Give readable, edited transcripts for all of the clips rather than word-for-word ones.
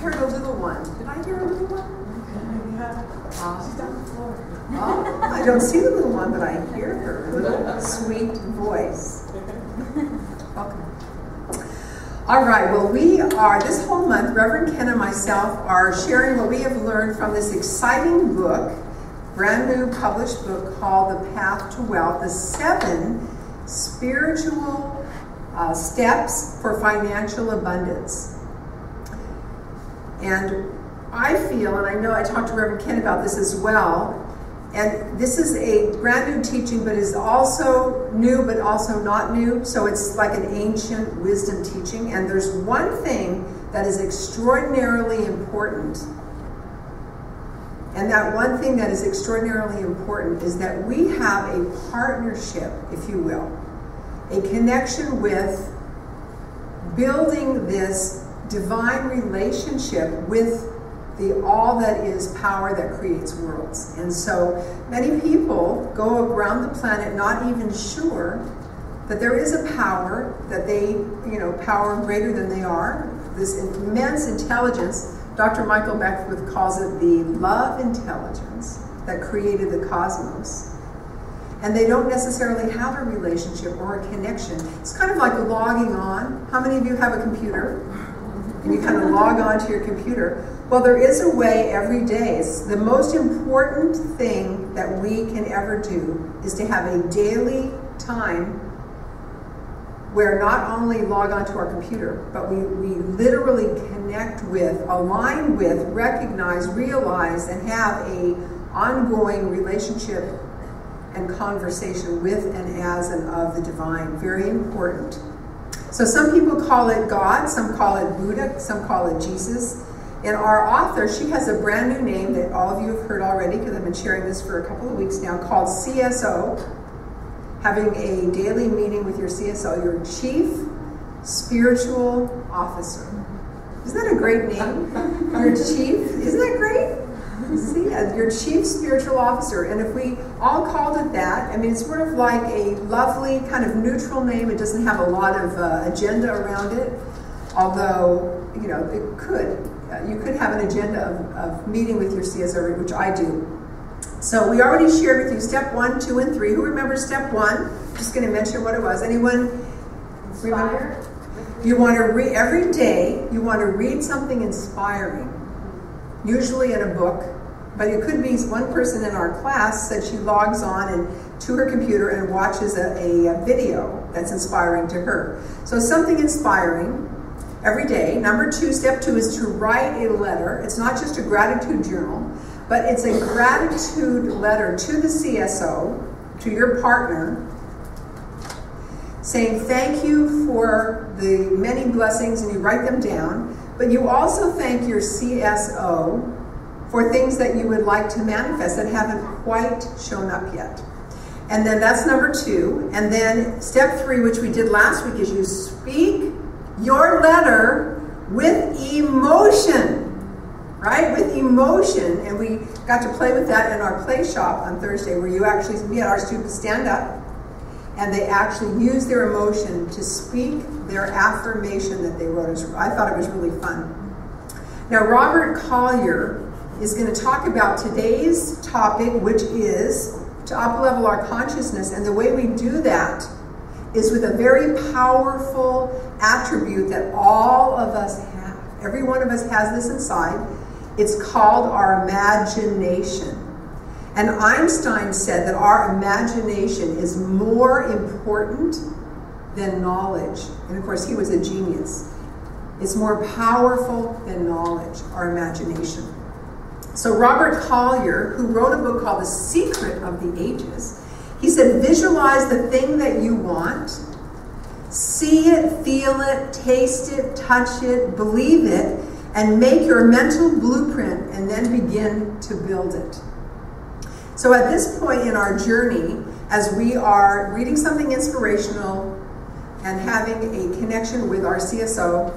heard a little one. Did I hear a little one? She's on the floor. Oh, I don't see the little one, but I hear her little sweet voice. Welcome. All right, well, we are, this whole month, Reverend Ken and myself are sharing what we have learned from this exciting book, brand new published book called The Path to Wealth, the 7 spiritual steps for financial abundance. And I feel, and I know I talked to Reverend Ken about this as well, and this is a brand new teaching, but is also new, but also not new. So it's like an ancient wisdom teaching. And there's one thing that is extraordinarily important. And that one thing that is extraordinarily important is that we have a partnership, if you will, a connection with building this divine relationship with the all that is power that creates worlds. And so many people go around the planet not even sure that there is a power that they, power greater than they are, this immense intelligence. Dr. Michael Beckwith calls it the love intelligence that created the cosmos. And they don't necessarily have a relationship or a connection. It's kind of like logging on. How many of you have a computer? And you kind of log on to your computer. Well, there is a way every day. It's the most important thing that we can ever do is to have a daily time where not only log on to our computer, but we literally connect with, align with, recognize, realize, and have a ongoing relationship and conversation with and as and of the divine. Very important. So some people call it God, some call it Buddha, some call it Jesus. And our author, she has a brand new name that all of you have heard already because I've been sharing this for a couple of weeks now, called CSO, having a daily meeting with your CSO, your Chief Spiritual Officer. Isn't that a great name? Your Chief, isn't that great? See, your Chief Spiritual Officer. And if we all called it that, I mean, it's sort of like a lovely kind of neutral name. It doesn't have a lot of agenda around it, although, it could. You could have an agenda of meeting with your CSO, which I do. So we already shared with you step 1, 2, and 3. Who remembers step 1? I'm just going to mention what it was. Anyone remember? You want to read every day. You want to read something inspiring, usually in a book. But it could be one person in our class said she logs on and to her computer and watches a video that's inspiring to her. So something inspiring every day. Number 2, step 2 is to write a letter. It's not just a gratitude journal, but it's a gratitude letter to the CSO, to your partner, saying thank you for the many blessings, and you write them down. But you also thank your CSO for things that you would like to manifest that haven't quite shown up yet. And then that's number 2. And then step 3, which we did last week, is you speak your letter with emotion, right? With emotion. And we got to play with that in our play shop on Thursday, where we had our students stand up and they actually used their emotion to speak their affirmation that they wrote. I thought it was really fun. Now, Robert Collier is going to talk about today's topic, which is to up-level our consciousness. And the way we do that is with a very powerful attribute that all of us have. Every one of us has this inside. It's called our imagination. And Einstein said that our imagination is more important than knowledge. And of course, he was a genius. It's more powerful than knowledge, our imagination. So Robert Collier, who wrote a book called The Secret of the Ages, he said, visualize the thing that you want, see it, feel it, taste it, touch it, believe it, and make your mental blueprint, and then begin to build it. So at this point in our journey, as we are reading something inspirational and having a connection with our CSO,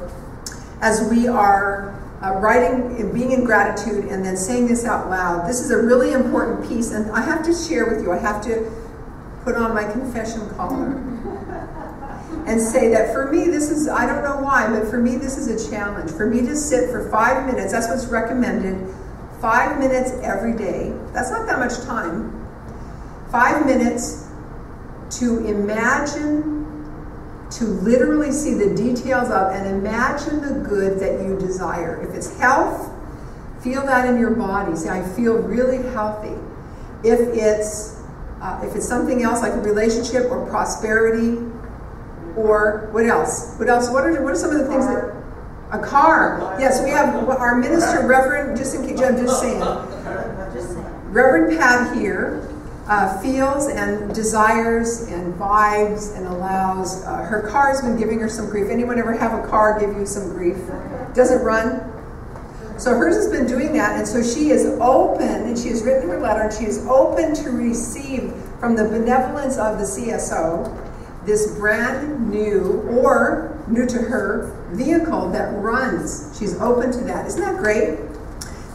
as we are writing and being in gratitude and then saying this out loud, this is a really important piece. And I have to share with you, I have to put on my confession collar. and say that for me, this is, I don't know why, but for me, this is a challenge. For me to sit for 5 minutes, that's what's recommended, 5 minutes every day. That's not that much time. 5 minutes to imagine, to literally see the details of and imagine the good that you desire. If it's health, feel that in your body. Say, I feel really healthy. If it's something else like a relationship or prosperity, or what else? What else? What are some of the things that, a car. Yes, we have our minister, Reverend, just in case, I'm just saying. Reverend Pat here feels and desires and vibes and allows. Her car's been giving her some grief. Anyone ever have a car give you some grief? Doesn't run? So hers has been doing that, and so she is open, and she has written her letter, and she is open to receive from the benevolence of the CSO this brand new, or new to her, vehicle that runs. She's open to that. Isn't that great?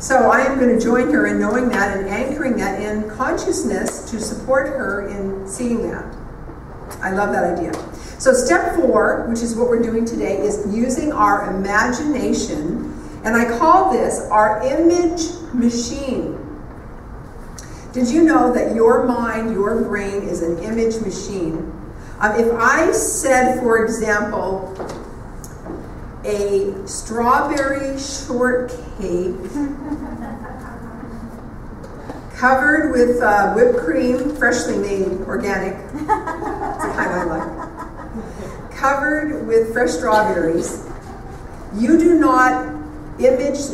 So I am going to join her in knowing that and anchoring that in consciousness to support her in seeing that. I love that idea. So step 4, which is what we're doing today, is using our imagination, and I call this our image machine. Did you know that your mind, your brain is an image machine? If I said, for example, a strawberry shortcake covered with whipped cream, freshly made, organic, it's the kind I like, covered with fresh strawberries, you do not image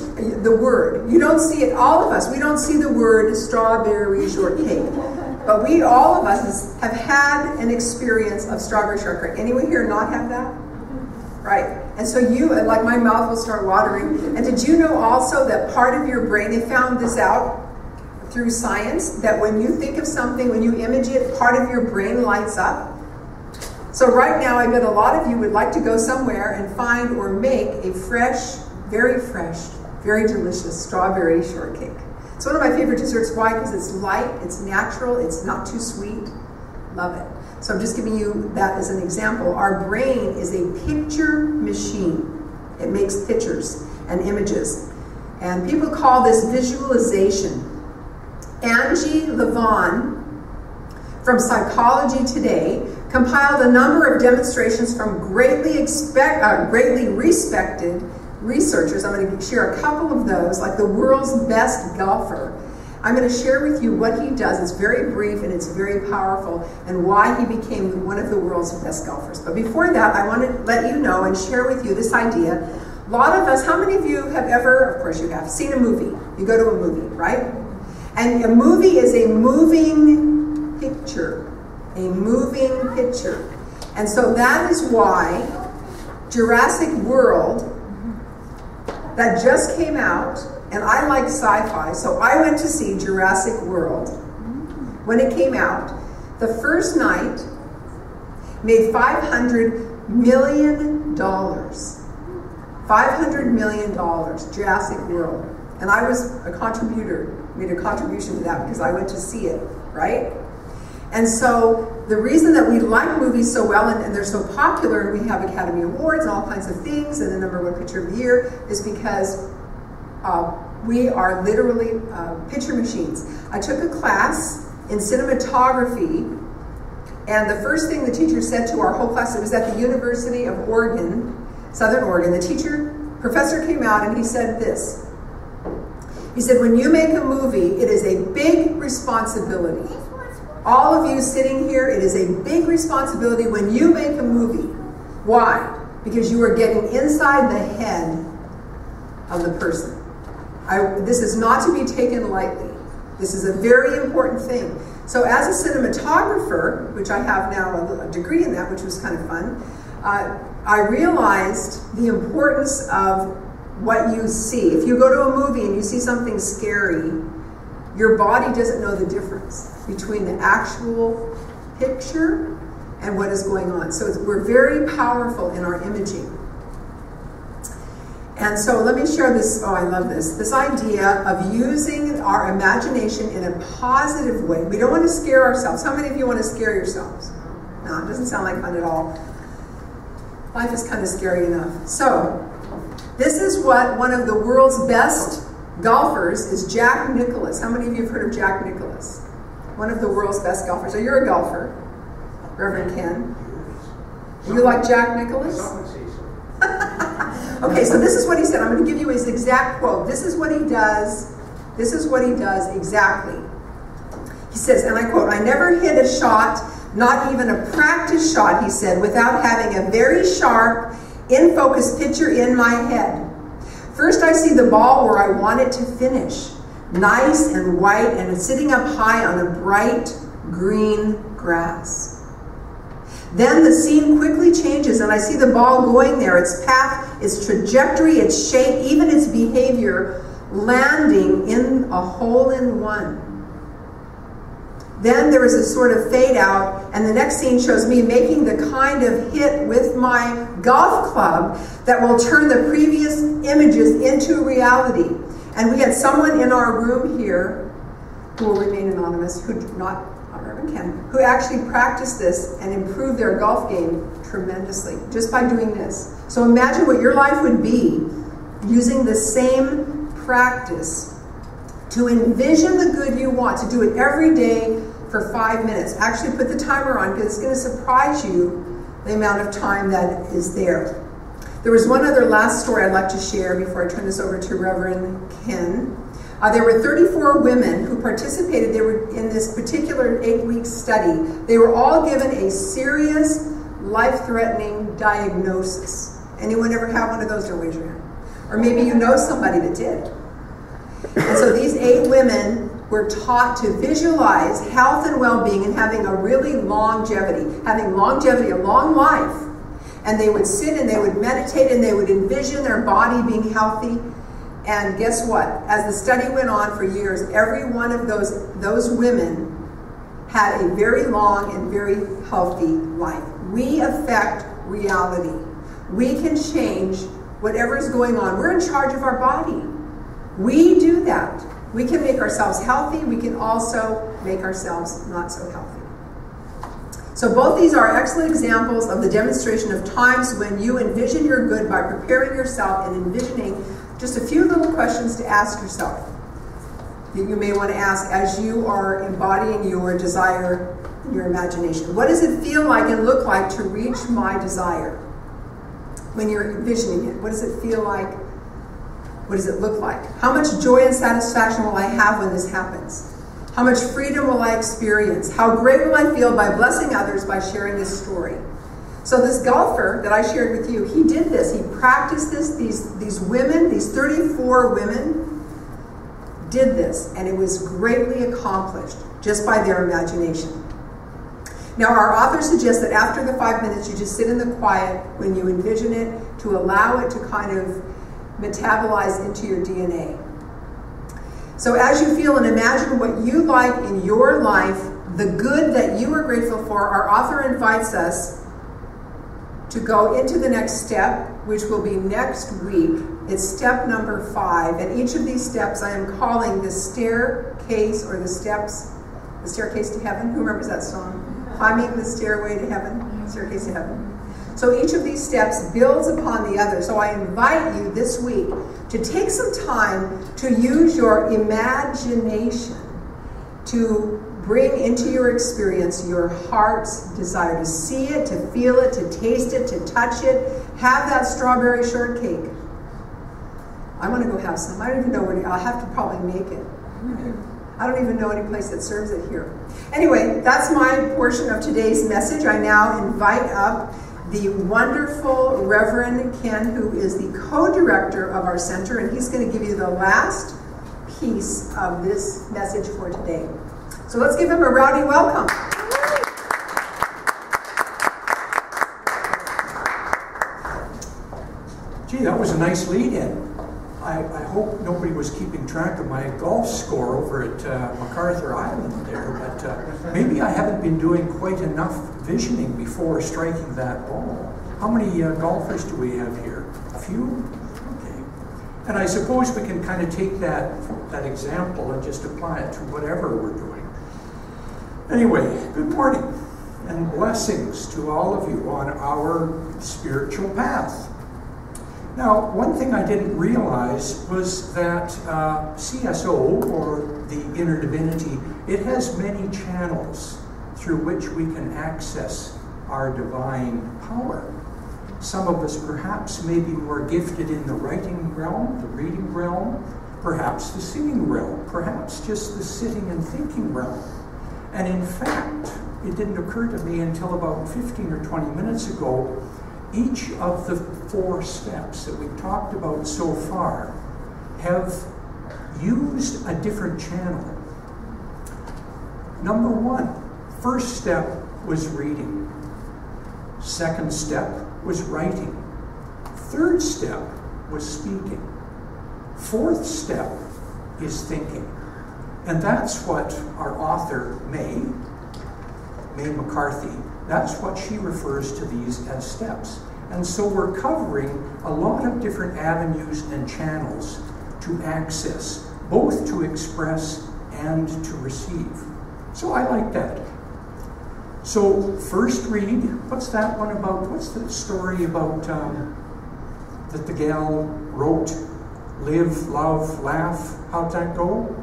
the word. You don't see it, all of us, we don't see the word strawberry shortcake. But we, all of us, have had an experience of strawberry shortcake. Anyone here not have that? Right. And so you, like my mouth will start watering. And did you know also that part of your brain, they found this out through science, that when you think of something, when you image it, part of your brain lights up? So right now, I bet a lot of you would like to go somewhere and find or make a fresh, very delicious strawberry shortcake. It's one of my favorite desserts. Why? Because it's light, it's natural, it's not too sweet. Love it. So I'm just giving you that as an example. Our brain is a picture machine. It makes pictures and images. And people call this visualization. Angie Levon from Psychology Today compiled a number of demonstrations from greatly respected researchers. I'm going to share a couple of those, like the world's best golfer. I'm going to share with you what he does. It's very brief and it's very powerful, and why he became one of the world's best golfers. But before that, I want to let you know and share with you this idea. A lot of us, how many of you have ever, of course you have, seen a movie? You go to a movie, right? And a movie is a moving picture. A moving picture. And so that is why Jurassic World, that just came out, and I like sci-fi, so I went to see Jurassic World when it came out. The first night made $500 million. $500 million, Jurassic World. And I was a contributor, made a contribution to that because I went to see it, right? And so the reason that we like movies so well, and they're so popular, and we have Academy Awards and all kinds of things, and the #1 picture of the year, is because we are literally picture machines. I took a class in cinematography, and the first thing the teacher said to our whole class, it was at the University of Oregon, Southern Oregon, professor came out and he said this. He said, when you make a movie, it is a big responsibility. All of you sitting here, it is a big responsibility when you make a movie. Why? Because you are getting inside the head of the person. This is not to be taken lightly. This is a very important thing. So as a cinematographer, which I have now a degree in that, which was kind of fun, I realized the importance of what you see. If you go to a movie and you see something scary, your body doesn't know the difference between the actual picture and what is going on. So we're very powerful in our imaging. And so let me share this, oh, I love this, this idea of using our imagination in a positive way. We don't want to scare ourselves. How many of you want to scare yourselves? No, it doesn't sound like fun at all. Life is kind of scary enough. So, this is what one of the world's best golfers is, Jack Nicklaus. How many of you have heard of Jack Nicklaus? One of the world's best golfers. So you're a golfer, Reverend Ken. You like Jack Nicklaus? Okay, so this is what he said. I'm going to give you his exact quote. This is what he does. This is what he does exactly. He says, and I quote, "I never hit a shot, not even a practice shot," he said, "without having a very sharp, in-focus picture in my head. First, I see the ball where I want it to finish, nice and white and sitting up high on a bright green grass. Then the scene quickly changes and I see the ball going there, its path, its trajectory, its shape, even its behavior, landing in a hole-in-one. Then there is a sort of fade out, and the next scene shows me making the kind of hit with my golf club that will turn the previous images into reality." And we had someone in our room here, who will remain anonymous, who actually practiced this and improved their golf game tremendously just by doing this. So imagine what your life would be using the same practice to envision the good you want, to do it every day for 5 minutes. Actually put the timer on, because it's going to surprise you the amount of time that is there. There was one other last story I'd like to share before I turn this over to Reverend Ken. There were 34 women who participated. They were in this particular 8-week study. They were all given a serious, life-threatening diagnosis. Anyone ever have one of those? Don't raise your hand. Or maybe you know somebody that did. And so these 8 women were taught to visualize health and well-being and having a really longevity, a long life. And they would sit and they would meditate and they would envision their body being healthy. And guess what? As the study went on for years, every one of those women had a very long and very healthy life. We affect reality. We can change whatever is going on. We're in charge of our body. We do that. We can make ourselves healthy. We can also make ourselves not so healthy. So both these are excellent examples of the demonstration of times when you envision your good by preparing yourself and envisioning just a few little questions to ask yourself that you may want to ask as you are embodying your desire in your imagination. What does it feel like and look like to reach my desire? When you're envisioning it, what does it feel like? What does it look like? How much joy and satisfaction will I have when this happens? How much freedom will I experience? How great will I feel by blessing others by sharing this story? So this golfer that I shared with you, he did this. He practiced this. These women, these 34 women, did this, and it was greatly accomplished just by their imagination. Now, our author suggests that after the 5 minutes, you just sit in the quiet when you envision it, to allow it to kind of metabolize into your DNA. So as you feel and imagine what you like in your life, the good that you are grateful for, our author invites us to go into the next step, which will be next week. It's step number 5. And each of these steps I am calling the staircase, or the staircase to heaven. Who remembers that song? Climbing the stairway to heaven, staircase to heaven. So each of these steps builds upon the other. So I invite you this week to take some time to use your imagination to bring into your experience your heart's desire, to see it, to feel it, to taste it, to touch it. Have that strawberry shortcake. I want to go have some. I don't even know where I'll have to probably make it. I don't even know any place that serves it here. Anyway, that's my portion of today's message. I now invite up the wonderful Reverend Ken, who is the co-director of our center, and he's going to give you the last piece of this message for today. So let's give him a rowdy welcome. Gee, that was a nice lead-in. I hope nobody was keeping track of my golf score over at MacArthur Island there, but maybe I haven't been doing quite enough visioning before striking that ball. How many golfers do we have here? A few? Okay. And I suppose we can kind of take that example and just apply it to whatever we're doing. Anyway, good morning. and blessings to all of you on our spiritual path. Now, one thing I didn't realize was that CSO, or the Inner Divinity, it has many channels through which we can access our divine power. Some of us perhaps may be more gifted in the writing realm, the reading realm, perhaps the singing realm, perhaps just the sitting and thinking realm. And in fact, it didn't occur to me until about 15 or 20 minutes ago, each of the 4 steps that we've talked about so far have used a different channel. Number 1, first step was reading. Second step was writing. Third step was speaking. Fourth step is thinking. And that's what our author, May McCarthy, that's what she refers to these as steps. And so we're covering a lot of different avenues and channels to access, both to express and to receive. So I like that. So first read, what's that one about? What's the story about that the gal wrote? Live, love, laugh. How'd that go?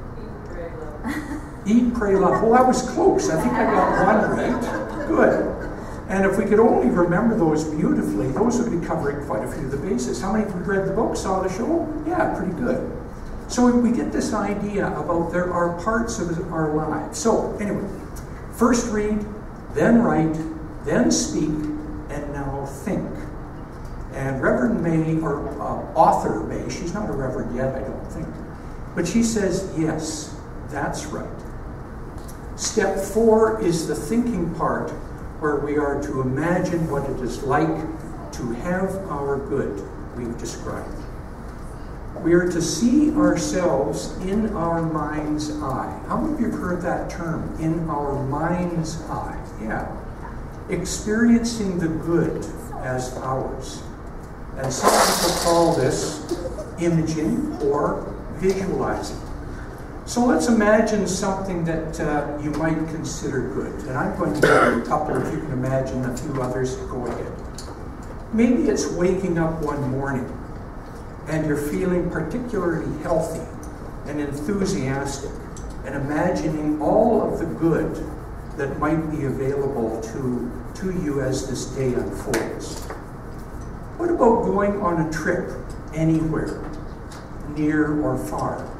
Eat, pray, love. Well, that was close. I think I got one right. Good. And if we could only remember those beautifully, those would be covering quite a few of the bases. How many of you read the book, saw the show? Yeah, pretty good. So we get this idea about there are parts of our lives. So anyway, first read, then write, then speak, and now think. And Reverend May, or author May, she's not a reverend yet, I don't think, but she says, yes, that's right. Step 4 is the thinking part, where we are to imagine what it is like to have our good we've described. We are to see ourselves in our mind's eye. How many of you have heard that term, in our mind's eye? Yeah. Experiencing the good as ours. And some people call this imaging or visualizing. So let's imagine something that you might consider good. And I'm going to give you a couple, if you can imagine a few others, go ahead. Maybe it's waking up one morning and you're feeling particularly healthy and enthusiastic and imagining all of the good that might be available to you as this day unfolds. What about going on a trip anywhere, near or far?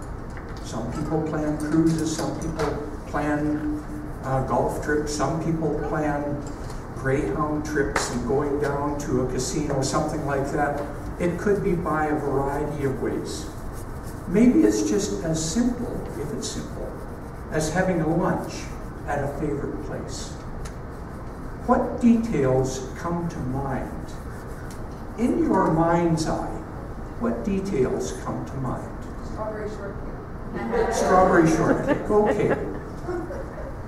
Some people plan cruises, some people plan golf trips, some people plan Greyhound trips and going down to a casino, something like that. It could be by a variety of ways. Maybe it's just as simple, if it's simple, as having a lunch at a favorite place. What details come to mind? In your mind's eye, what details come to mind? Strawberry shortcake. Strawberry shortcake, okay.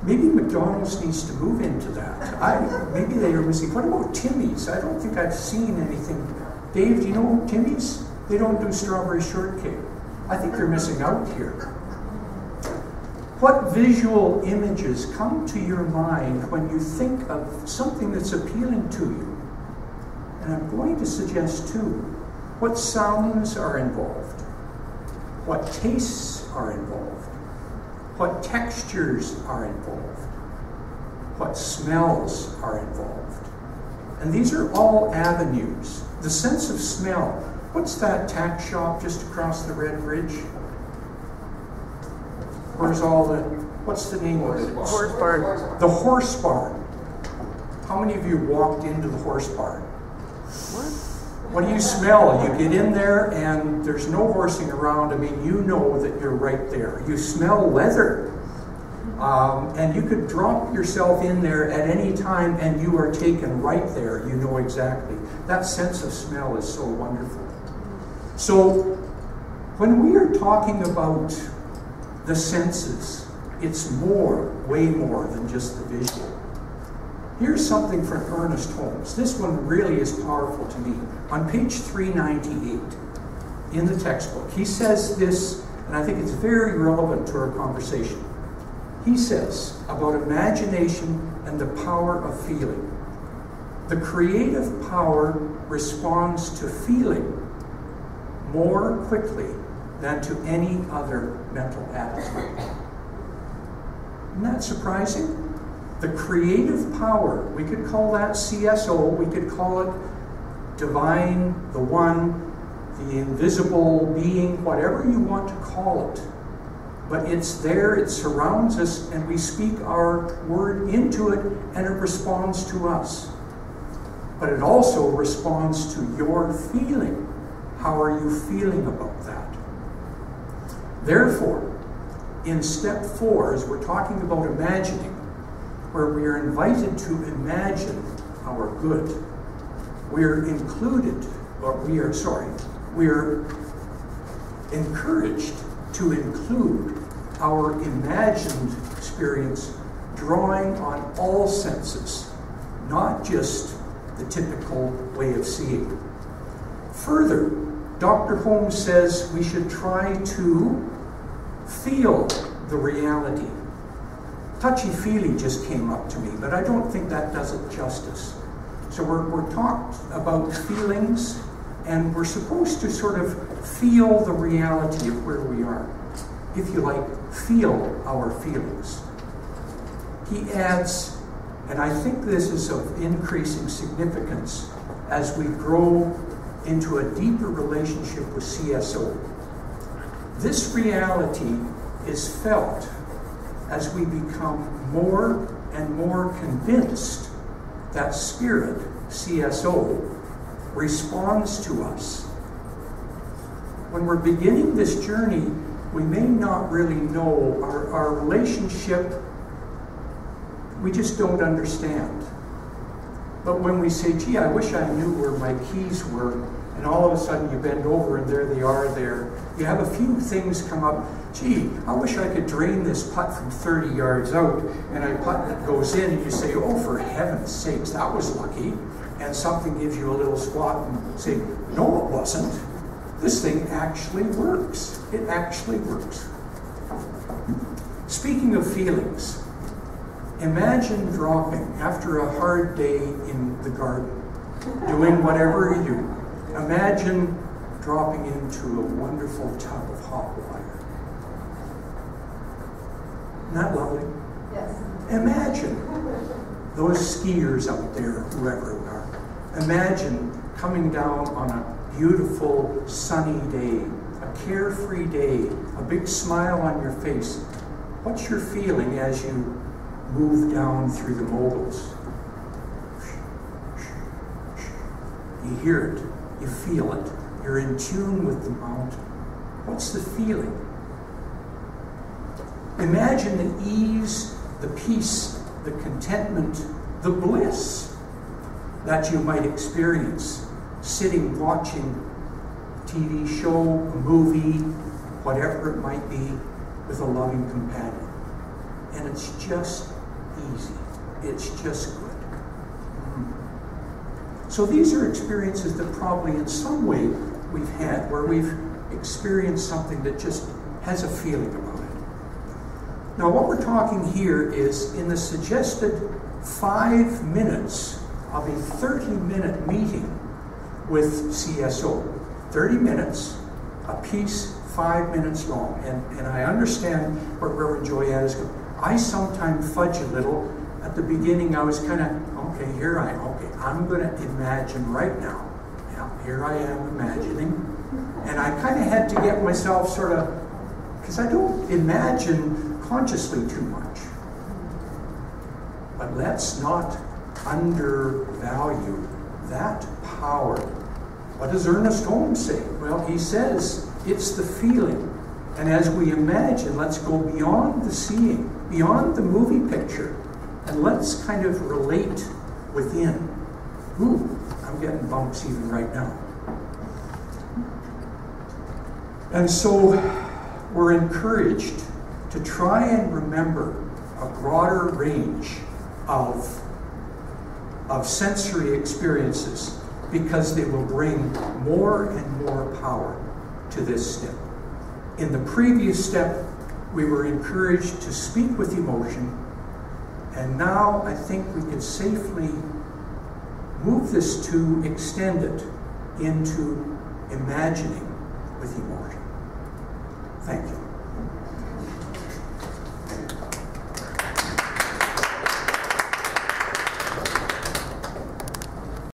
Maybe McDonald's needs to move into that. Maybe they are missing. What about Timmy's? I don't think I've seen anything. Dave, do you know Timmy's? They don't do strawberry shortcake. I think they're missing out here. What visual images come to your mind when you think of something that's appealing to you? And I'm going to suggest too, what sounds are involved? What tastes are involved? What textures are involved? What smells are involved? And these are all avenues. The sense of smell. What's that tack shop just across the Red Bridge? Where's all the, what's the name of it? Horse barn. The horse barn. How many of you walked into the horse barn? What do you smell? You get in there and there's no horsing around. I mean, you know that you're right there. You smell leather. And you could drop yourself in there at any time and you are taken right there. You know exactly. That sense of smell is so wonderful. So when we are talking about the senses, it's more, way more than just the visual. Here's something from Ernest Holmes. This one really is powerful to me. On page 398 in the textbook, he says this, and I think it's very relevant to our conversation. He says about imagination and the power of feeling. The creative power responds to feeling more quickly than to any other mental attitude. Isn't that surprising? The creative power, we could call that CSO, we could call it divine, the one, the invisible being, whatever you want to call it. But it's there, it surrounds us, and we speak our word into it, and it responds to us. But it also responds to your feeling. How are you feeling about that? Therefore, in step 4, as we're talking about imagining, where we are invited to imagine our good, we are encouraged to include our imagined experience, drawing on all senses, not just the typical way of seeing. Further, Dr. Holmes says we should try to feel the reality. Touchy-feely just came up to me, but I don't think that does it justice. So we're talked about feelings, and we're supposed to sort of feel the reality of where we are. If you like, feel our feelings. He adds, and I think this is of increasing significance as we grow into a deeper relationship with CSO. This reality is felt as we become more and more convinced that Spirit, CSO, responds to us. When we're beginning this journey, we may not really know our relationship, we just don't understand. But when we say, gee, I wish I knew where my keys were, and all of a sudden you bend over and there they are there, you have a few things come up. Gee, I wish I could drain this putt from 30 yards out, and I putt that goes in, and you say, oh, for heaven's sakes, that was lucky. And something gives you a little squat and say, no, it wasn't. This thing actually works. It actually works. Speaking of feelings, imagine dropping after a hard day in the garden, doing whatever you do. Imagine dropping into a wonderful tub of hot water. Isn't that lovely? Yes. Imagine those skiers out there, whoever they are. Imagine coming down on a beautiful sunny day, a carefree day, a big smile on your face. What's your feeling as you move down through the moguls? You hear it, you feel it, you're in tune with the mountain. What's the feeling? Imagine the ease, the peace, the contentment, the bliss that you might experience sitting watching a TV show, a movie, whatever it might be, with a loving companion. And it's just easy. It's just good. So these are experiences that probably in some way we've had, where we've experienced something that just has a feeling about it. Now what we're talking here is in the suggested 5 minutes of a 30-minute meeting with CSO. 30 minutes, a piece 5 minutes long. And I understand what Reverend Joyette is going. I sometimes fudge a little. At the beginning I was kind of, I'm going to imagine right now. Yeah, here I am imagining. And I kind of had to get myself sort of, because I don't imagine consciously too much. But let's not undervalue that power. What does Ernest Holmes say? Well, he says it's the feeling. And as we imagine, let's go beyond the seeing, beyond the movie picture, and let's kind of relate within. Ooh, I'm getting bumps even right now. And so we're encouraged to try and remember a broader range of sensory experiences, because they will bring more and more power to this step. In the previous step, We were encouraged to speak with emotion, and now I think we could safely move this to extend it into imagining with emotion. Thank you.